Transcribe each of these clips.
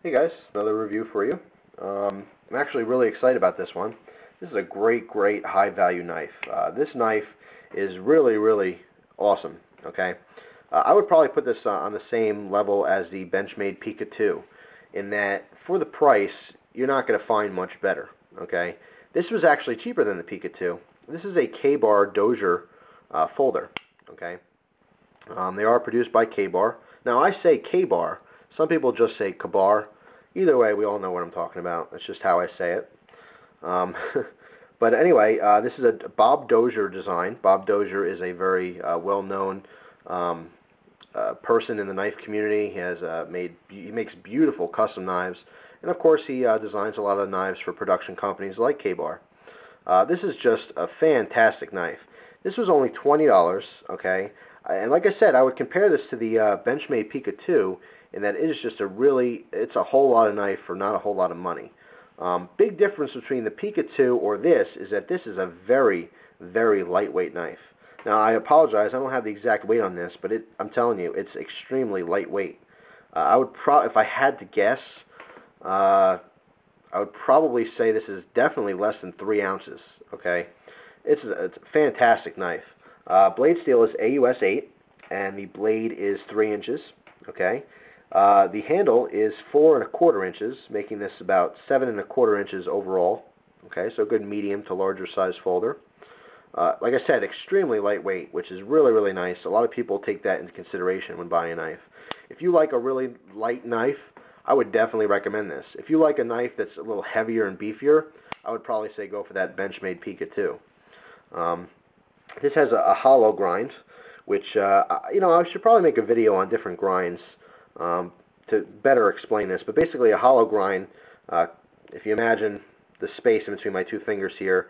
Hey guys, another review for you. I'm actually really excited about this one. This is a great high value knife. This knife is really awesome. Okay, I would probably put this on the same level as the Benchmade Pika 2, in that for the price you're not going to find much better. Okay, this was actually cheaper than the Pika 2. This is a K-Bar Dozier folder. Okay, they are produced by K-Bar. Now I say K-Bar. Some people just say Kabar. Either way, we all know what I'm talking about. That's just how I say it. Um, but anyway, this is a Bob Dozier design. Bob Dozier is a very well-known um, person in the knife community. He makes beautiful custom knives, and of course he designs a lot of knives for production companies like K-Bar. This is just a fantastic knife. This was only $20. Okay, and like I said, I would compare this to the Benchmade Pika 2 in that it is just it's a whole lot of knife for not a whole lot of money. Big difference between the Pika 2 or this is that this is a very lightweight knife. Now I apologize, I don't have the exact weight on this, but I'm telling you, it's extremely lightweight. If I had to guess, I would probably say this is definitely less than 3 ounces. Okay, it's a fantastic knife. Blade steel is AUS 8, and the blade is 3 inches. Okay, the handle is 4¼ inches, making this about 7¼ inches overall. Okay, so a good medium to larger size folder. Like I said, extremely lightweight, which is really nice. A lot of people take that into consideration when buying a knife. If you like a really light knife, I would definitely recommend this. If you like a knife that's a little heavier and beefier, I would probably say go for that Benchmade Pika 2. This has a hollow grind, which, I should probably make a video on different grinds to better explain this. But basically a hollow grind, if you imagine the space in between my two fingers here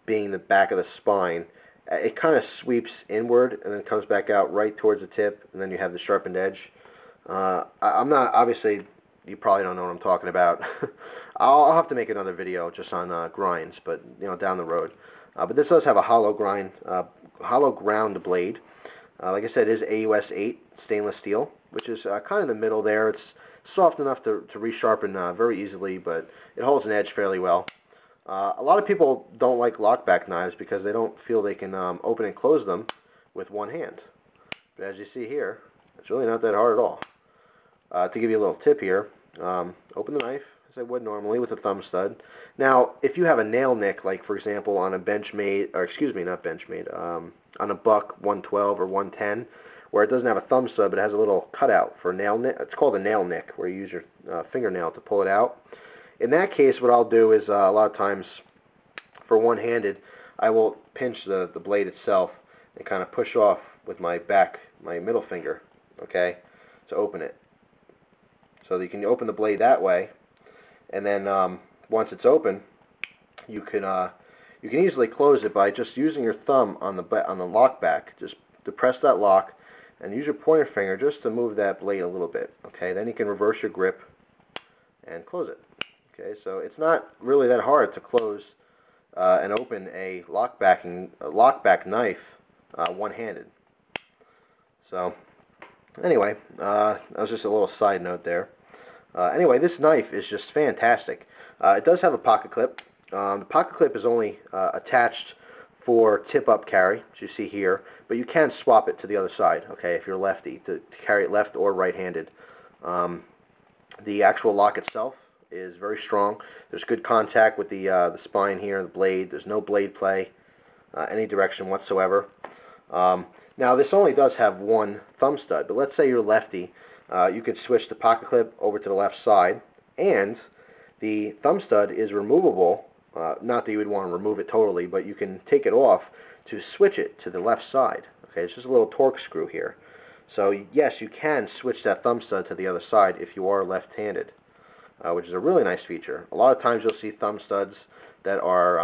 being the back of the spine, it kind of sweeps inward and then comes back out right towards the tip, and then you have the sharpened edge. I'm not, obviously, you probably don't know what I'm talking about. I'll have to make another video just on grinds, but down the road. But this does have a hollow ground blade. Like I said, it is AUS 8 stainless steel, which is kind of in the middle there. It's soft enough to resharpen very easily, but it holds an edge fairly well. A lot of people don't like lockback knives because they don't feel they can open and close them with one hand. But as you see here, it's really not that hard at all. To give you a little tip here, open the knife as I would normally with a thumb stud. Now, if you have a nail nick, like for example on a Benchmade, or excuse me, not Benchmade, on a Buck 112 or 110, where it doesn't have a thumb stud but it has a little cutout for a nail nick, it's called a nail nick, where you use your fingernail to pull it out. In that case, what I'll do is a lot of times, for one-handed, I will pinch the blade itself and kind of push off with my middle finger, okay, to open it. So that you can open the blade that way, and then once it's open, you can easily close it by just using your thumb on the lock back. Just depress that lock and use your pointer finger just to move that blade a little bit. Okay, then you can reverse your grip and close it. Okay, so it's not really that hard to close and open a lockback knife one-handed. So anyway, that was just a little side note there. Anyway, this knife is just fantastic. It does have a pocket clip. The pocket clip is only attached for tip-up carry, as you see here, but you can swap it to the other side, okay, if you're lefty, to carry it left or right-handed. The actual lock itself is very strong. There's good contact with the spine here, the blade. There's no blade play any direction whatsoever. Now, this only does have one thumb stud, but let's say you're lefty. You could switch the pocket clip over to the left side, and the thumb stud is removable. Not that you would want to remove it totally, but you can take it off to switch it to the left side. Okay, it's just a little torque screw here. So yes, you can switch that thumb stud to the other side if you are left-handed, which is a really nice feature. A lot of times you'll see thumb studs that are,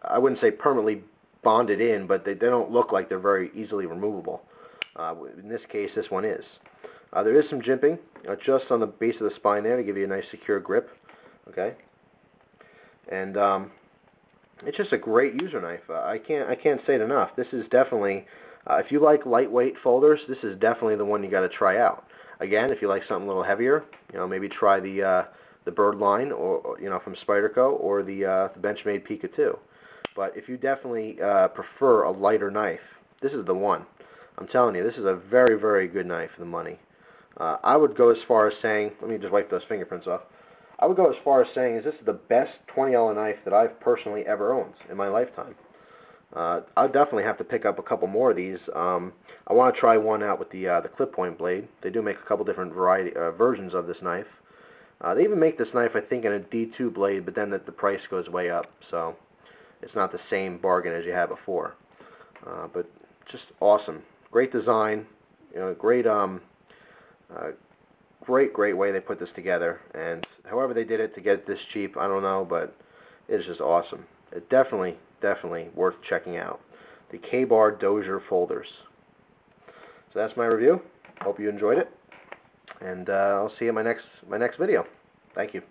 I wouldn't say permanently bonded in, but they don't look like they're very easily removable. In this case, this one is. There is some jimping just on the base of the spine there to give you a nice secure grip. Okay, and it's just a great user knife. I can't say it enough. This is definitely, if you like lightweight folders, this is definitely the one you got to try out. Again, if you like something a little heavier, maybe try the bird line, or from Spyderco, or the Benchmade Pika 2. But if you definitely prefer a lighter knife, this is the one. I'm telling you, this is a very, very good knife for the money. I would go as far as saying, let me just wipe those fingerprints off. I would go as far as saying this is the best $20 knife that I've personally ever owned in my lifetime. I'll definitely have to pick up a couple more of these. I want to try one out with the clip point blade. They do make a couple different versions of this knife. They even make this knife, I think, in a D2 blade, but then the price goes way up, so it's not the same bargain as you had before. But just awesome, great design, great great way they put this together. And however they did it to get it this cheap, I don't know, but it's just awesome. It definitely worth checking out. The K-Bar Dozier folders. So that's my review. Hope you enjoyed it, and I'll see you in my next video. Thank you.